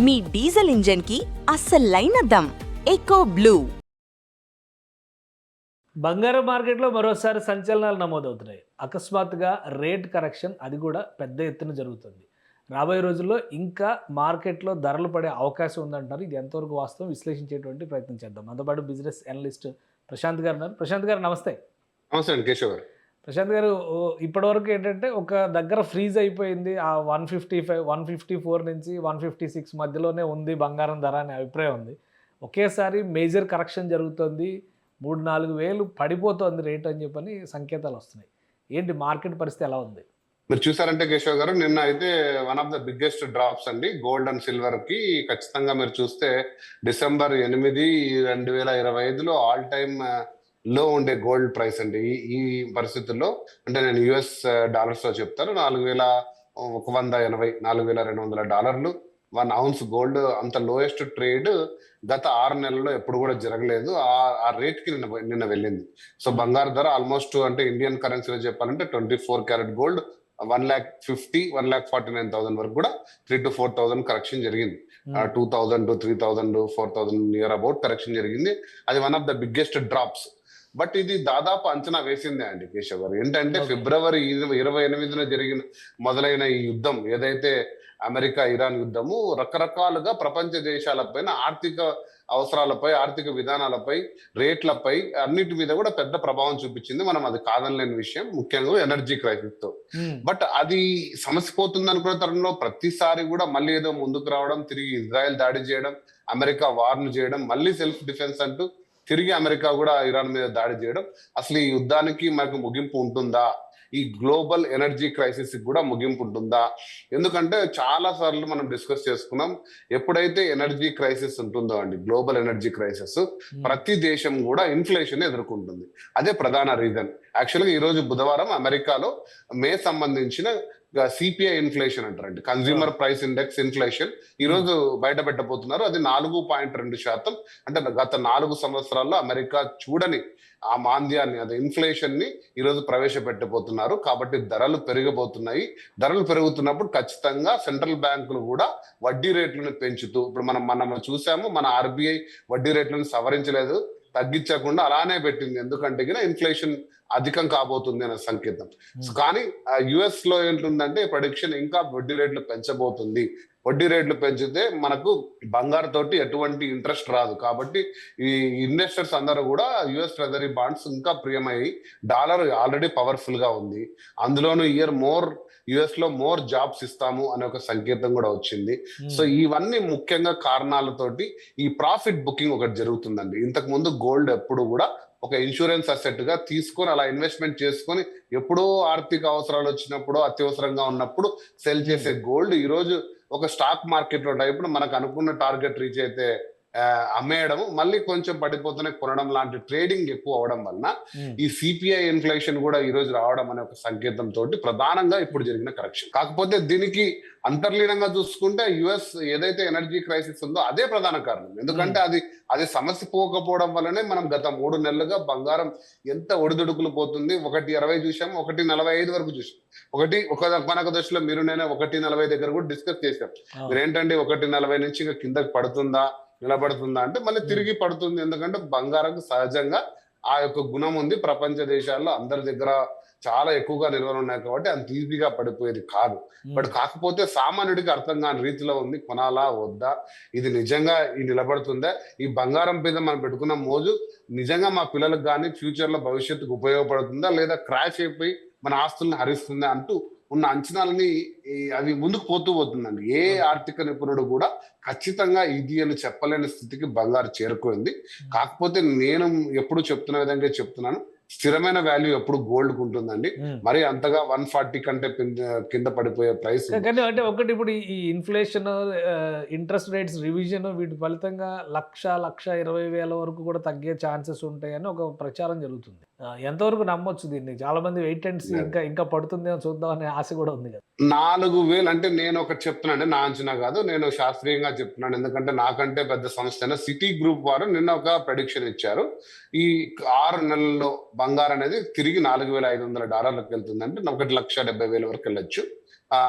మీ diesel engine కి అస్సలైన dum echo blue. బంగారం మార్కెట్లో మరోసారి సంచలనాలు నమోదవుతున్నాయి. అకస్మాత్తుగా రేట్ కరెక్షన్, అది కూడా పెద్ద ఎత్తున జరుగుతుంది. రాబోయే రోజుల్లో ఇంకా మార్కెట్లో ధరలు పడే అవకాశం ఉందంటున్నారు. ఇది ఎంతవరకు వాస్తవం విశ్లేషించేటువంటి ప్రయత్నం చేద్దాం. మనతో పాటు బిజినెస్ అనలిస్ట్ ప్రశాంత్ గారు ఉన్నారు. ప్రశాంత్ గారు నమస్తే. నమస్తే అండి కేశవ్ గారు. ప్రశాంత్ గారు, ఇప్పటివరకు ఏంటంటే ఒక దగ్గర ఫ్రీజ్ అయిపోయింది. ఆ 155, 154 నుంచి 156 మధ్యలోనే ఉంది బంగారం ధర అనే అభిప్రాయం ఉంది. ఒకేసారి మేజర్ కరెక్షన్ జరుగుతుంది, 3-4 వేలు పడిపోతుంది రేట్ అని చెప్పని సంకేతాలు వస్తున్నాయి. ఏంటి మార్కెట్ పరిస్థితి ఎలా ఉంది? మీరు చూసారంటే కేశవ్ గారు, నిన్న అయితే one of the biggest drops అండి గోల్డ్ అండ్ సిల్వర్ కి. ఖచ్చితంగా మీరు చూస్తే December 8, 2025లో ఆల్ టైమ్ లో ఉండే గోల్డ్ ప్రైస్ అండి. ఈ పరిస్థితుల్లో అంటే నేను US డాలర్స్ లో చెప్తాను, $4,180, $4,200 1 ounce గోల్డ్. అంత లోయెస్ట్ ట్రేడ్ గత 6 నెలల్లో ఎప్పుడు కూడా జరగలేదు. ఆ రేట్ కి నిన్న వెళ్ళింది. సో బంగారు ధర ఆల్మోస్ట్ అంటే ఇండియన్ కరెన్సీలో చెప్పాలంటే 24 క్యారెట్ గోల్డ్ 1,50,000, 1,49,000 వరకు కూడా 3,000 to 4,000 కరెక్షన్ జరిగింది. 2,000 to 3,000, 4,000 నియర్ అబౌట్ కరెక్షన్ జరిగింది. అది one of the biggest drops. But ఇది దాదాపు అంచనా వేసిందే అండి కేశవ్ గారు. ఏంటంటే February 28న మొదలైన ఈ యుద్ధం ఏదైతే అమెరికా ఇరాన్ యుద్ధము రకరకాలుగా ప్రపంచ దేశాలపైన ఆర్థిక అవసరాలపై, ఆర్థిక విధానాలపై, రేట్లపై అన్నిటి మీద కూడా పెద్ద ప్రభావం చూపించింది. మనం అది కాదనలేని విషయం, ముఖ్యంగా ఎనర్జీ క్రైసిస్ తో. బట్ అది సమస్య పోతుంది అనుకున్న తరుణంలో ప్రతిసారి కూడా మళ్ళీ ఏదో ముందుకు రావడం, తిరిగి ఇజ్రాయెల్ దాడి చేయడం, అమెరికా వార్ను చేయడం, మళ్ళీ సెల్ఫ్ డిఫెన్స్ అంటూ తిరిగి అమెరికా కూడా ఇరాన్ మీద దాడి చేయడం. అసలు ఈ యుద్ధానికి మనకు ముగింపు ఉంటుందా? ఈ గ్లోబల్ ఎనర్జీ క్రైసిస్ కూడా ముగింపు ఉంటుందా? ఎందుకంటే చాలా సార్లు మనం డిస్కస్ చేసుకున్నాం, ఎప్పుడైతే ఎనర్జీ క్రైసిస్ ఉంటుందో అండి, గ్లోబల్ ఎనర్జీ క్రైసిస్, ప్రతి దేశం కూడా ఇన్ఫ్లేషన్ ఎదుర్కొంటుంది. అదే ప్రధాన రీజన్. యాక్చువల్గా ఈ రోజు బుధవారం అమెరికాలో మే సంబంధించిన CPI ఇన్ఫ్లేషన్ అంటారండి, కన్స్యూమర్ ప్రైస్ ఇండెక్స్ ఇన్ఫ్లేషన్ ఈ రోజు బయట పెట్టబోతున్నారు. అది 4.2%. అంటే గత 4 సంవత్సరాల్లో అమెరికా చూడని ఆ మాంద్యాన్ని, అదే ఇన్ఫ్లేషన్ ని ఈ రోజు ప్రవేశపెట్టబోతున్నారు. కాబట్టి ధరలు పెరగబోతున్నాయి. ధరలు పెరుగుతున్నప్పుడు ఖచ్చితంగా సెంట్రల్ బ్యాంకులు కూడా వడ్డీ రేట్లను పెంచుతూ, ఇప్పుడు మనం చూసాము, మన RBI వడ్డీ రేట్లను సవరించలేదు, తగ్గించకుండా అలానే పెట్టింది. ఎందుకంటే ఇన్ఫ్లేషన్ అధికం కాబోతుంది అనే సంకేతం. కానీ US లో ఏంటుందంటే ప్రొడిక్షన్ ఇంకా వడ్డీ రేట్లు పెంచబోతుంది. వడ్డీ రేట్లు పెంచితే మనకు బంగారు తోటి ఎటువంటి ఇంట్రెస్ట్ రాదు. కాబట్టి ఈ ఇన్వెస్టర్స్ అందరూ కూడా US ట్రెజరీ బాండ్స్ ఇంకా ప్రియమయ్యి, డాలర్ ఆల్రెడీ పవర్ఫుల్ గా ఉంది. అందులోనూ US లో మోర్ జాబ్స్ ఇస్తాము అనే ఒక సంకేతం కూడా వచ్చింది. సో ఇవన్నీ ముఖ్యంగా కారణాలతోటి ఈ ప్రాఫిట్ బుకింగ్ ఒకటి జరుగుతుందండి. ఇంతకు ముందు గోల్డ్ ఎప్పుడు కూడా ఒక ఇన్సూరెన్స్ అసెట్ గా తీసుకొని అలా ఇన్వెస్ట్మెంట్ చేసుకొని ఎప్పుడో ఆర్థిక అవసరాలు వచ్చినప్పుడు, అత్యవసరంగా ఉన్నప్పుడు సెల్ చేసే గోల్డ్ ఈ రోజు ఒక స్టాక్ మార్కెట్ లో ఇప్పుడు మనకు అనుకున్న టార్గెట్ రీచ్ అయితే అమ్మేయడం, మళ్ళీ కొంచెం పడిపోతూనే కొనడం లాంటి ట్రేడింగ్ ఎక్కువ అవడం వలన ఈ CPI ఇన్ఫ్లేషన్ కూడా ఈ రోజు రావడం అనే ఒక సంకేతం తోటి ప్రధానంగా ఇప్పుడు జరిగిన కరెక్షన్. కాకపోతే దీనికి అంతర్లీనంగా చూసుకుంటే US ఏదైతే ఎనర్జీ క్రైసిస్ ఉందో అదే ప్రధాన కారణం. ఎందుకంటే అది సమస్య పోకపోవడం వల్లనే మనం గత 3 నెలలుగా బంగారం ఎంత ఒడిదుడుకులు పోతుంది. 1.20 చూసాము, 1.45 వరకు చూసాం. ఒక దశలో మీరు నేను 1.40 దగ్గర కూడా డిస్కస్ చేశాం. మీరేంటంటే 1.40 నుంచి ఇంకా కిందకి పడుతుందా, నిలబడుతుందా అంటే మళ్ళీ తిరిగి పడుతుంది. ఎందుకంటే బంగారం సహజంగా ఆ యొక్క గుణం ఉంది. ప్రపంచ దేశాల్లో అందరి దగ్గర చాలా ఎక్కువగా నిల్వలు ఉన్నాయి కాబట్టి అంత ఈజీగా పడిపోయేది కాదు. బట్ కాకపోతే సామాన్యుడికి అర్థం కాని రీతిలో ఉంది. కొనాలా వద్దా, ఇది నిజంగా నిలబడుతుందా, ఈ బంగారం మీద మనం పెట్టుకున్న మోజు నిజంగా మా పిల్లలకు కానీ ఫ్యూచర్ లో భవిష్యత్తుకు ఉపయోగపడుతుందా, లేదా క్రాష్ అయిపోయి మన ఆస్తుల్ని హరిస్తుందా అంటూ ఉన్న అంచనాలని అది ముందుకు పోతుందండి. ఏ ఆర్థిక నిపుణుడు కూడా ఖచ్చితంగా ఇది అని చెప్పలేని స్థితికి బంగారు చేరుకుంది. కాకపోతే నేను ఎప్పుడు చెప్తున్న విధంగా చెప్తున్నాను, స్థిరమైన వాల్యూ ఎప్పుడు గోల్డ్ ఉంటుందండి. మరి అంతగా 140 కంటే కింద పడిపోయే ప్రైస్ అంటే ఒకటి, ఇప్పుడు ఈ ఇన్ఫ్లేషన్, ఇంట్రెస్ట్ రేట్స్ రివిజన్, వీటి ఫలితంగా 1,20,000 వరకు కూడా తగ్గే ఛాన్సెస్ ఉంటాయని ఒక ప్రచారం జరుగుతుంది. ఎంతవరకు నమ్మొచ్చు దీన్ని? చాలా మంది వెయిట్ అండ్ సీ, ఇంకా పడుతుందేమో చూద్దాం అనే ఆశ కూడా ఉంది కదా. 4,000 అంటే నేను ఒకటి చెప్తున్నాను, నా అంచనా కాదు, నేను శాస్త్రీయంగా చెప్తున్నాను. ఎందుకంటే నాకంటే పెద్ద సంస్థ అయిన సిటీ గ్రూప్ వారు నిన్న ఒక ప్రెడిక్షన్ ఇచ్చారు. ఈ 6 నెలల్లో బంగారం అనేది తిరిగి $4,500 వెళ్తుందంటే 1,70,000 వరకు వెళ్ళొచ్చు.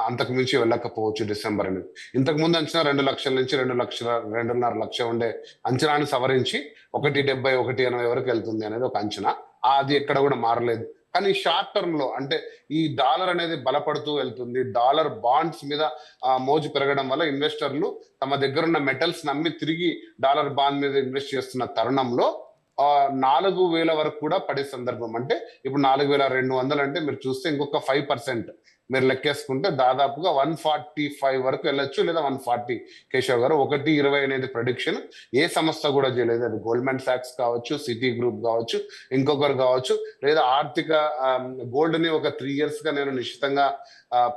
అంతకు మించి వెళ్ళకపోవచ్చు డిసెంబర్ అనేది. ఇంతకు ముందు అంచనా 2 లక్షల నుంచి 2,500,000 ఉండే అంచనాన్ని సవరించి 1,70,000 1,80,000 వరకు వెళ్తుంది అనేది ఒక అంచనా. అది ఎక్కడ కూడా మారలేదు. కానీ షార్ట్ టర్మ్ లో అంటే ఈ డాలర్ అనేది బలపడుతూ వెళ్తుంది. డాలర్ బాండ్స్ మీద మోజు పెరగడం వల్ల ఇన్వెస్టర్లు తమ దగ్గర ఉన్న మెటల్స్ నమ్మి తిరిగి డాలర్ బాండ్ మీద ఇన్వెస్ట్ చేస్తున్న తరుణంలో 4,000 వరకు కూడా పడే సందర్భం. అంటే ఇప్పుడు 4,200 అంటే మీరు చూస్తే ఇంకొక 5% మీరు లెక్కేసుకుంటే దాదాపుగా 145 వరకు వెళ్ళొచ్చు, లేదా 140. కేశవ్ గారు 1.20 అనేది ప్రొడిక్షన్ ఏ సంస్థ కూడా చేయలేదు. అది గోల్డ్మెన్ సాక్స్ కావచ్చు, సిటీ గ్రూప్ కావచ్చు, ఇంకొకరు కావచ్చు, లేదా ఆర్థిక గోల్డ్ ని ఒక 3 years గా నేను నిశ్చితంగా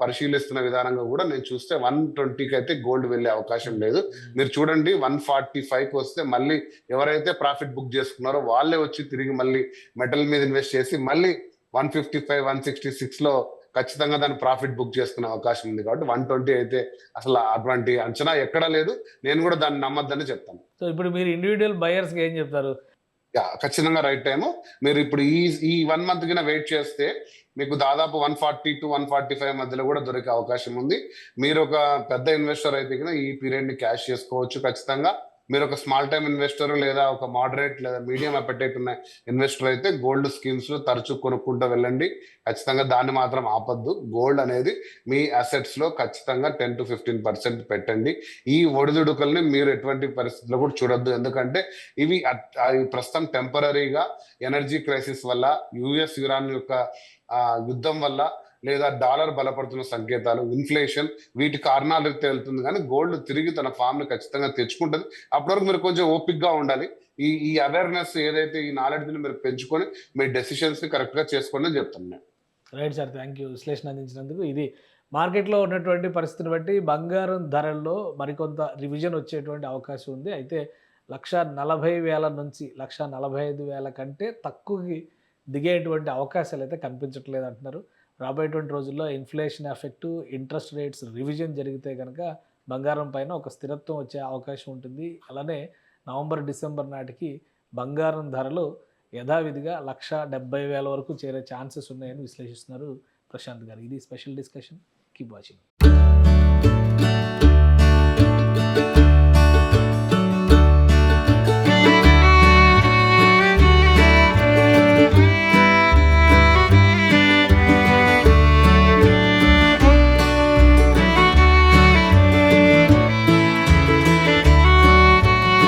పరిశీలిస్తున్న విధానంగా కూడా నేను చూస్తే 120కి అయితే గోల్డ్ వెళ్ళే అవకాశం లేదు. మీరు చూడండి 145కి వస్తే మళ్ళీ ఎవరైతే ప్రాఫిట్ బుక్ చేసుకున్నారో వాళ్ళే వచ్చి తిరిగి మళ్ళీ మెటల్ మీద ఇన్వెస్ట్ చేసి మళ్ళీ 155 166 లో ఖచ్చితంగా దాన్ని ప్రాఫిట్ బుక్ చేసుకునే అవకాశం ఉంది. కాబట్టి 120 అయితే అసలు అటువంటి అంచనా ఎక్కడా లేదు. నేను కూడా దాన్ని నమ్మద్దని చెప్తాను. సో ఇప్పుడు మీరు ఇండివిజువల్ బయర్స్ ఏం చెప్తారు? ఖచ్చితంగా రైట్ టైము. మీరు ఇప్పుడు ఈ 1 month కింద వెయిట్ చేస్తే మీకు దాదాపు 140 to 145 మధ్యలో కూడా దొరికే అవకాశం ఉంది. మీరు ఒక పెద్ద ఇన్వెస్టర్ అయితే కనుక ఈ పీరియడ్ ని క్యాష్ చేసుకోవచ్చు ఖచ్చితంగా. మీరు ఒక స్మాల్ టైమ్ ఇన్వెస్టర్ లేదా ఒక మోడరేట్ లేదా మీడియం అపెటైట్ ఉన్న ఇన్వెస్టర్ అయితే గోల్డ్ స్కీమ్స్ లో తరచూ కొనుక్కుంటూ వెళ్ళండి. ఖచ్చితంగా దాన్ని మాత్రం ఆపద్దు. గోల్డ్ అనేది మీ అసెట్స్ లో ఖచ్చితంగా 10 to 15% పెట్టండి. ఈ ఒడిదుడుకుల్ని మీరు ఎటువంటి పరిస్థితుల్లో కూడా చూడొద్దు. ఎందుకంటే ఇవి ప్రస్తుతం టెంపరీగా ఎనర్జీ క్రైసిస్ వల్ల, యుఎస్ ఇరాన్ యొక్క యుద్ధం వల్ల, లేదా డాలర్ బలపడుతున్న సంకేతాలు, ఇన్ఫ్లేషన్, వీటి కారణాలు వెళ్తుంది. కానీ గోల్డ్ తిరిగి తన ఫామ్ ని ఖచ్చితంగా తెచ్చుకుంటుంది. అప్పటి వరకు మీరు కొంచెం ఓపిక్ గా ఉండాలి. ఈ అవేర్నెస్ ఏదైతే ఈ నాలెడ్జ్ ని మీరు పెంచుకొని మీ డెసిషన్స్ ని కరెక్ట్ గా చేసుకోండి అని చెప్తాను నేను. రైట్ సార్, థ్యాంక్ యూ విశ్లేషణ అందించినందుకు. ఇది మార్కెట్లో ఉన్నటువంటి పరిస్థితిని బట్టి బంగారం ధరల్లో మరికొంత రివిజన్ వచ్చేటువంటి అవకాశం ఉంది. అయితే 1,40,000 నుంచి 1,45,000 కంటే తక్కువకి దిగేటువంటి అవకాశాలు అయితే కనిపించట్లేదు అంటున్నారు. రాబోయేటువంటి రోజుల్లో inflation effect, interest rates revision జరిగితే కనుక బంగారం పైన ఒక స్థిరత్వం వచ్చే అవకాశం ఉంటుంది. అలానే నవంబర్ డిసెంబర్ నాటికి బంగారం ధరలు యథావిధిగా 1,70,000 వరకు చేరే ఛాన్సెస్ ఉన్నాయని విశ్లేషిస్తున్నారు ప్రశాంత్ గారు. ఇది స్పెషల్ డిస్కషన్. Keep watching.